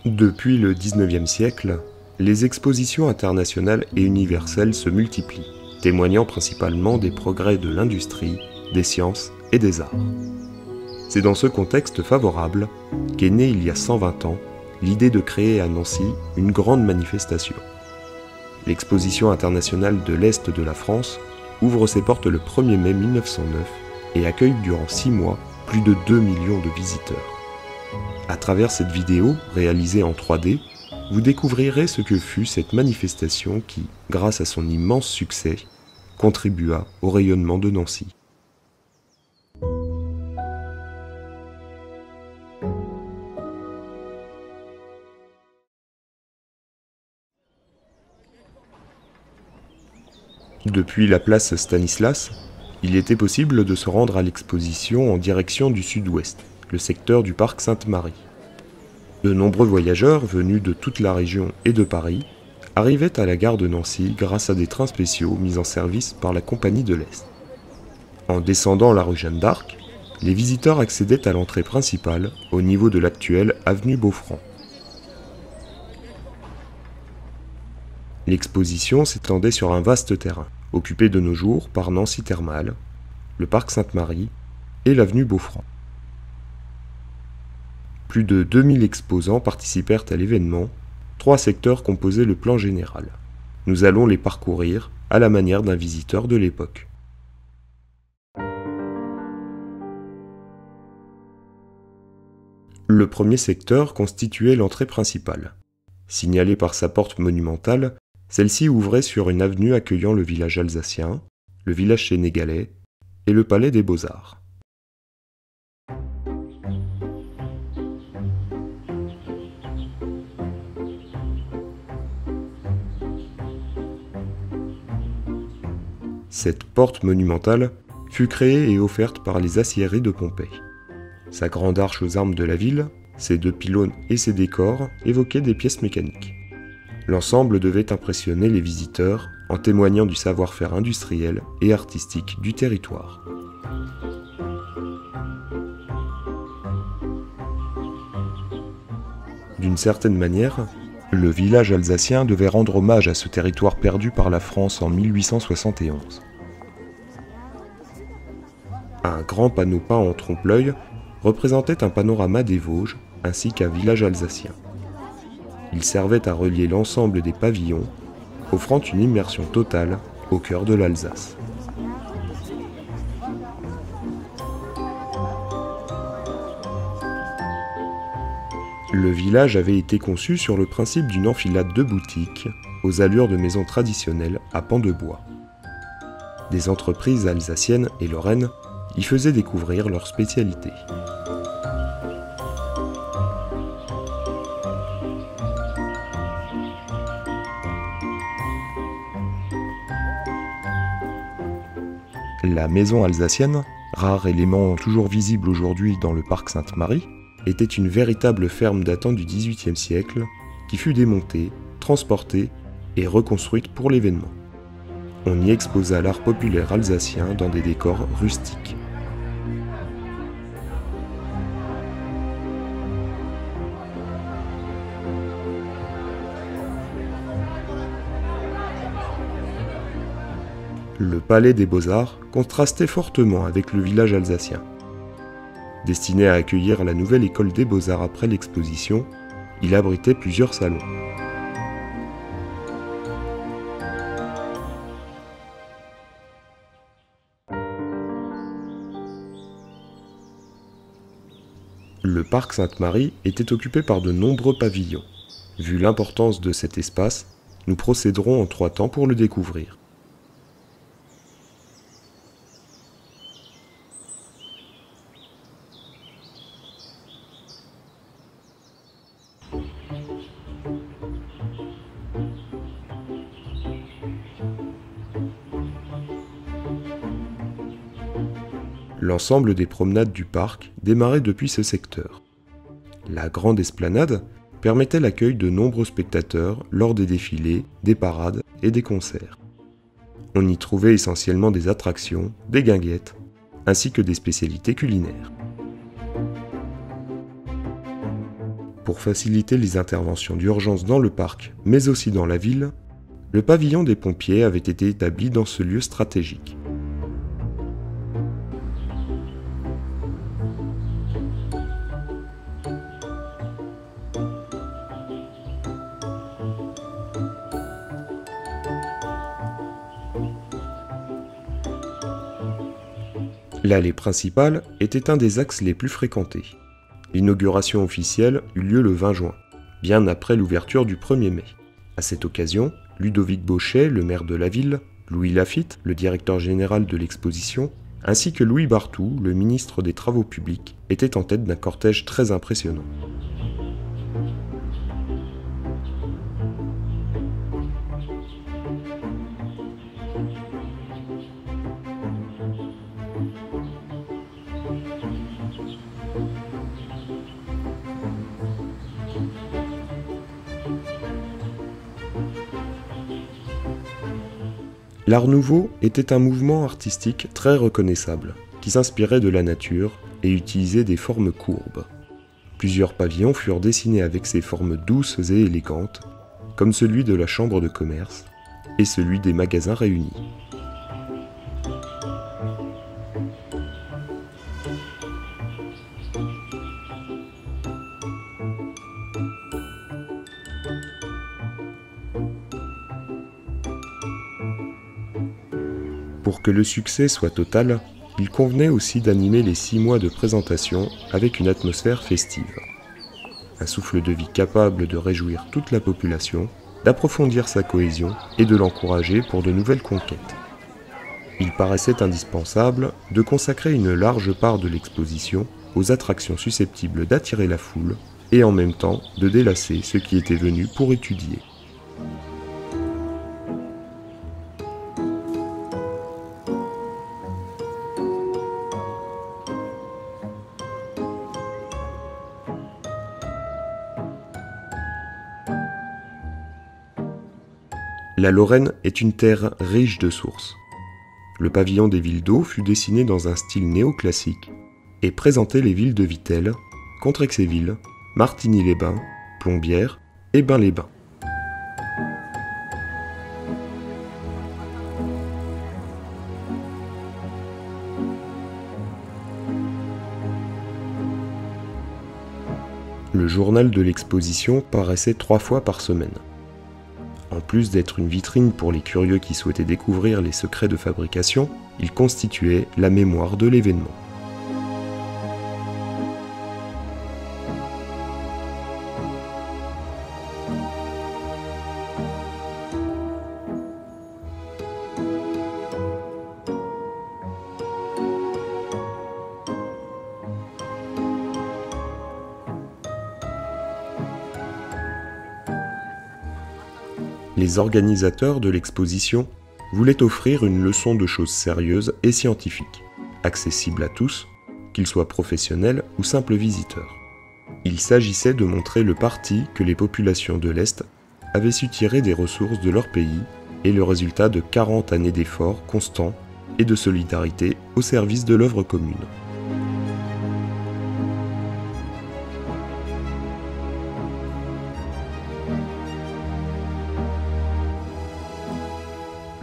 Depuis le XIXe siècle, les expositions internationales et universelles se multiplient, témoignant principalement des progrès de l'industrie, des sciences et des arts. C'est dans ce contexte favorable qu'est née il y a 120 ans l'idée de créer à Nancy une grande manifestation. L'Exposition internationale de l'Est de la France ouvre ses portes le 1er mai 1909 et accueille durant 6 mois plus de 2 millions de visiteurs. À travers cette vidéo, réalisée en 3D, vous découvrirez ce que fut cette manifestation qui, grâce à son immense succès, contribua au rayonnement de Nancy. Depuis la place Stanislas, il était possible de se rendre à l'exposition en direction du sud-ouest, le secteur du parc Sainte-Marie. De nombreux voyageurs venus de toute la région et de Paris arrivaient à la gare de Nancy grâce à des trains spéciaux mis en service par la Compagnie de l'Est. En descendant la rue Jeanne d'Arc, les visiteurs accédaient à l'entrée principale au niveau de l'actuelle avenue Beaufranc. L'exposition s'étendait sur un vaste terrain, occupé de nos jours par Nancy Thermale, le parc Sainte-Marie et l'avenue Beaufranc. Plus de 2000 exposants participèrent à l'événement, 3 secteurs composaient le plan général. Nous allons les parcourir à la manière d'un visiteur de l'époque. Le premier secteur constituait l'entrée principale. Signalée par sa porte monumentale, celle-ci ouvrait sur une avenue accueillant le village alsacien, le village sénégalais et le palais des Beaux-Arts. Cette porte monumentale fut créée et offerte par les aciéries de Pompey. Sa grande arche aux armes de la ville, ses 2 pylônes et ses décors évoquaient des pièces mécaniques. L'ensemble devait impressionner les visiteurs en témoignant du savoir-faire industriel et artistique du territoire. D'une certaine manière, le village alsacien devait rendre hommage à ce territoire perdu par la France en 1871. Un grand panneau peint en trompe-l'œil représentait un panorama des Vosges ainsi qu'un village alsacien. Il servait à relier l'ensemble des pavillons, offrant une immersion totale au cœur de l'Alsace. Le village avait été conçu sur le principe d'une enfilade de boutiques aux allures de maisons traditionnelles à pans de bois. Des entreprises alsaciennes et lorraines y faisaient découvrir leurs spécialités. La maison alsacienne, rare élément toujours visible aujourd'hui dans le parc Sainte-Marie, était une véritable ferme datant du XVIIIe siècle qui fut démontée, transportée et reconstruite pour l'événement. On y exposa l'art populaire alsacien dans des décors rustiques. Le palais des Beaux-Arts contrastait fortement avec le village alsacien. Destiné à accueillir la nouvelle école des Beaux-Arts après l'exposition, il abritait plusieurs salons. Le parc Sainte-Marie était occupé par de nombreux pavillons. Vu l'importance de cet espace, nous procéderons en 3 temps pour le découvrir. L'ensemble des promenades du parc démarrait depuis ce secteur. La grande esplanade permettait l'accueil de nombreux spectateurs lors des défilés, des parades et des concerts. On y trouvait essentiellement des attractions, des guinguettes, ainsi que des spécialités culinaires. Pour faciliter les interventions d'urgence dans le parc, mais aussi dans la ville, le pavillon des pompiers avait été établi dans ce lieu stratégique. L'allée principale était un des axes les plus fréquentés. L'inauguration officielle eut lieu le 20 juin, bien après l'ouverture du 1er mai. À cette occasion, Ludovic Bochet, le maire de la ville, Louis Laffitte, le directeur général de l'exposition, ainsi que Louis Barthou, le ministre des Travaux publics, étaient en tête d'un cortège très impressionnant. L'Art Nouveau était un mouvement artistique très reconnaissable, qui s'inspirait de la nature et utilisait des formes courbes. Plusieurs pavillons furent dessinés avec ces formes douces et élégantes, comme celui de la Chambre de commerce et celui des magasins réunis. Pour que le succès soit total, il convenait aussi d'animer les 6 mois de présentation avec une atmosphère festive. Un souffle de vie capable de réjouir toute la population, d'approfondir sa cohésion et de l'encourager pour de nouvelles conquêtes. Il paraissait indispensable de consacrer une large part de l'exposition aux attractions susceptibles d'attirer la foule et en même temps de délasser ceux qui étaient venus pour étudier. La Lorraine est une terre riche de sources. Le pavillon des villes d'eau fut dessiné dans un style néoclassique et présentait les villes de Vittel, Contrexéville, Martigny-les-Bains, Plombières et Bains-les-Bains. Le journal de l'exposition paraissait 3 fois par semaine. En plus d'être une vitrine pour les curieux qui souhaitaient découvrir les secrets de fabrication, il constituait la mémoire de l'événement. Les organisateurs de l'exposition voulaient offrir une leçon de choses sérieuses et scientifiques, accessible à tous, qu'ils soient professionnels ou simples visiteurs. Il s'agissait de montrer le parti que les populations de l'Est avaient su tirer des ressources de leur pays et le résultat de 40 années d'efforts constants et de solidarité au service de l'œuvre commune.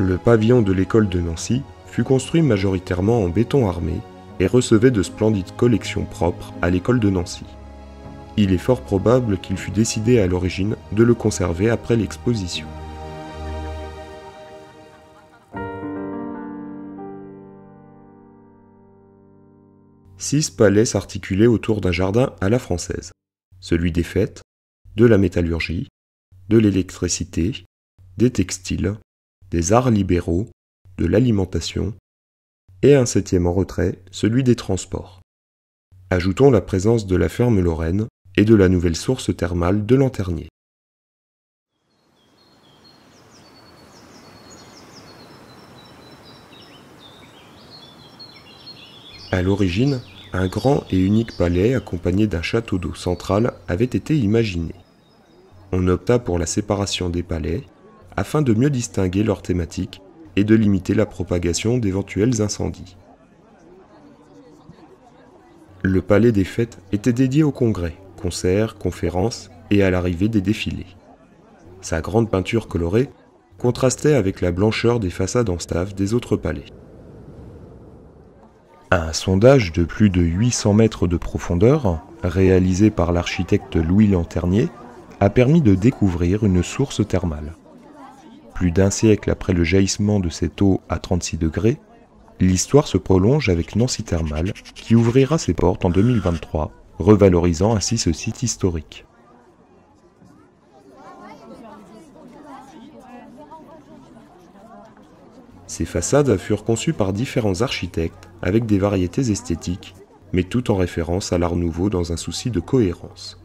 Le pavillon de l'école de Nancy fut construit majoritairement en béton armé et recevait de splendides collections propres à l'école de Nancy. Il est fort probable qu'il fut décidé à l'origine de le conserver après l'exposition. Six palais s'articulaient autour d'un jardin à la française, celui des fêtes, de la métallurgie, de l'électricité, des textiles, des arts libéraux, de l'alimentation, et un 7e en retrait, celui des transports. Ajoutons la présence de la ferme Lorraine et de la nouvelle source thermale de Lanternier. À l'origine, un grand et unique palais accompagné d'un château d'eau central avait été imaginé. On opta pour la séparation des palais, afin de mieux distinguer leurs thématiques et de limiter la propagation d'éventuels incendies. Le palais des fêtes était dédié au congrès, concerts, conférences et à l'arrivée des défilés. Sa grande peinture colorée contrastait avec la blancheur des façades en stave des autres palais. Un sondage de plus de 800 mètres de profondeur, réalisé par l'architecte Louis Lanternier, a permis de découvrir une source thermale. Plus d'un siècle après le jaillissement de cette eau à 36 degrés, l'histoire se prolonge avec Nancy Thermal, qui ouvrira ses portes en 2023, revalorisant ainsi ce site historique. Ces façades furent conçues par différents architectes avec des variétés esthétiques, mais tout en référence à l'Art nouveau dans un souci de cohérence.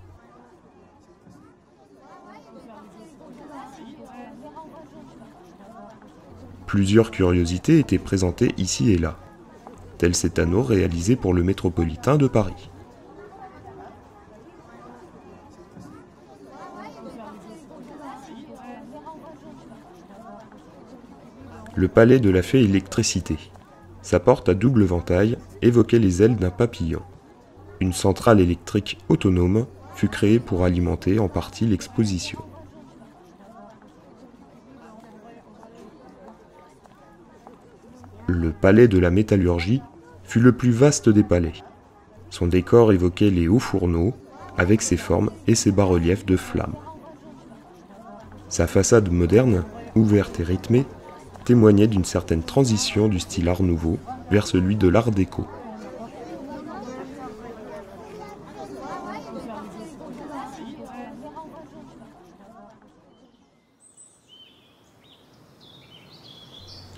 Plusieurs curiosités étaient présentées ici et là, tel cet anneau réalisé pour le métropolitain de Paris. Le palais de la fée électricité. Sa porte à double ventail évoquait les ailes d'un papillon. Une centrale électrique autonome fut créée pour alimenter en partie l'exposition. Le palais de la métallurgie fut le plus vaste des palais. Son décor évoquait les hauts fourneaux, avec ses formes et ses bas-reliefs de flammes. Sa façade moderne, ouverte et rythmée, témoignait d'une certaine transition du style Art nouveau vers celui de l'Art déco.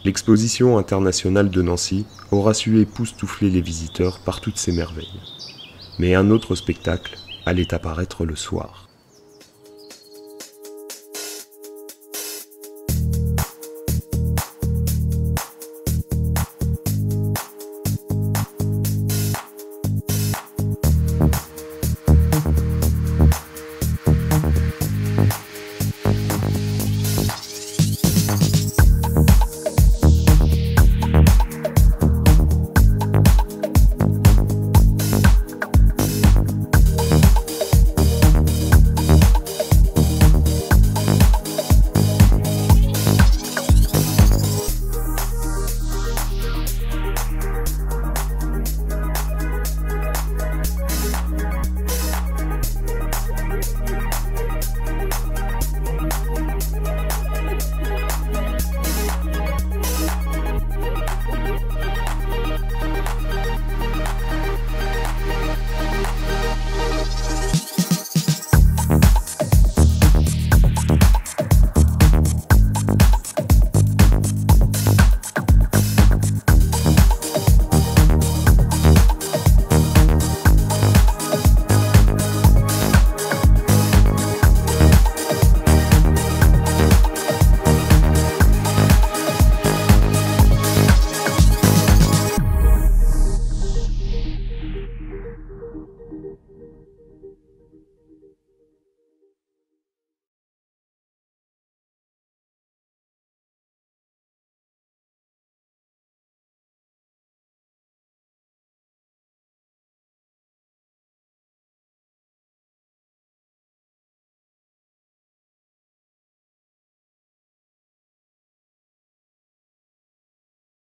L'exposition internationale de Nancy aura su époustoufler les visiteurs par toutes ses merveilles. Mais un autre spectacle allait apparaître le soir.